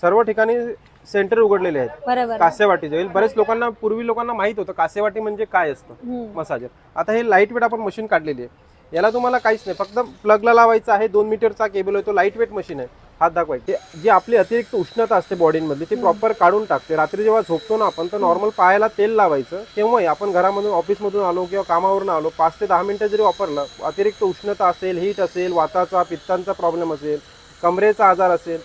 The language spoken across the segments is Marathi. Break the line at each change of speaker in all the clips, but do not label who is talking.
सर्व ठिकाणी सेंटर उघडलेले आहेत
बरोबर.
कासेवाटीचे. बरेच लोकांना पूर्वी लोकांना माहित होतं कासेवाटी म्हणजे काय असतं मसाजर. आता हे लाईट वेट आपण मशीन काढलेली आहे. याला तुम्हाला काहीच नाही, फक्त प्लगला लावायचं आहे. 2 मीटरचा केबल आहे, तो लाईट वेट मशीन आहे. हात दाखवायचे, जी आपली अतिरिक्त उष्णता असते बॉडीमधली ती प्रॉपर काढून टाकते. रात्री जेव्हा झोपतो ना आपण, तर नॉर्मल पायाला तेल लावायचं. तेव्हाही आपण घरामधून ऑफिसमधून आलो किंवा कामावरून आलो 5 ते 10 मिनिटं जरी वापरलं, अतिरिक्त उष्णता असेल, हीट असेल, वाताचा पित्तांचा प्रॉब्लेम असेल, कमरेचा आजार असेल,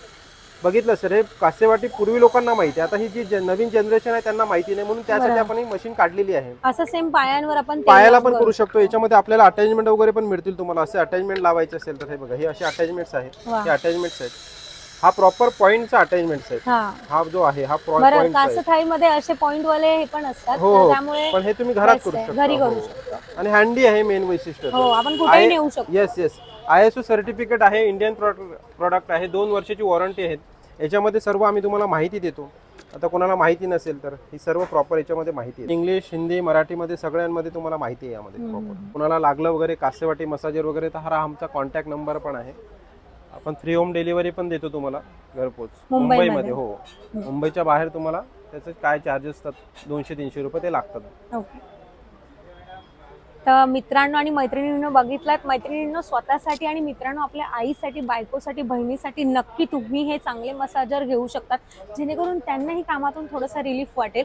बघितलं सर, हे कासेवाटी पूर्वी लोकांना माहिती आहे. आता ही जी नवीन जनरेशन आहे त्यांना माहिती नाही, म्हणून त्यासाठी आपण ही मशीन काढलेली आहे.
असं सेम पायांवर आपण
पायाला पण करू शकतो. याच्यामध्ये आपल्याला अटॅचमेंट वगैरे पण मिळतील तुम्हाला. असे अटॅचमेंट लावायचे असेल तर हे बघा, हे असे अटॅचमेंट्स आहेत. हे अटॅचमेंट्स आहेत. हा प्रॉपर पॉइंटचा अटॅचमेंट्स आहे. हा जो आहे हा पॉइंट
कासं थाळीमध्ये असे पॉइंट वाले हे पण असतात, त्यामुळे
पण हे तुम्ही घरात करू
घरी करू
शकता.
शकतो.
आणि हँडी आहे मेन वैशिष्ट्य.
आपण कुठेही नेऊ शकतो.
येस ISO सर्टिफिकेट आहे. इंडियन प्रोडक्ट आहे. 2 वर्षाची वॉरंटी आहे. याच्यामध्ये सर्व आम्ही तुम्हाला माहिती देतो. आता कोणाला माहिती नसेल तर ही सर्व प्रॉपर याच्यामध्ये माहिती आहे. इंग्लिश, हिंदी, मराठीमध्ये सगळ्यांमध्ये तुम्हाला माहिती आहे यामध्ये प्रॉपर. कोणाला लागलं वगैरे कासेवाटी मसाजर वगैरे तर हा आमचा कॉन्टॅक्ट नंबर पण आहे. आपण फ्री होम डिलिव्हरी पण देतो तुम्हाला घरपोच मुंबईमध्ये. हो, मुंबईच्या बाहेर तुम्हाला त्याचे काय चार्जेस असतात 200-300 रुपये ते लागतात.
तर मित्रांनो आणि मैत्रिणींनो बघितलात. मैत्रिणींनो, स्वतःसाठी आणि मित्रांनो आपल्या आईसाठी, बायकोसाठी, बहिणीसाठी नक्की तुम्ही हे चांगले मसाजर घेऊ शकतात, जेणेकरून त्यांनाही कामातून थोडंसं रिलीफ वाटेल.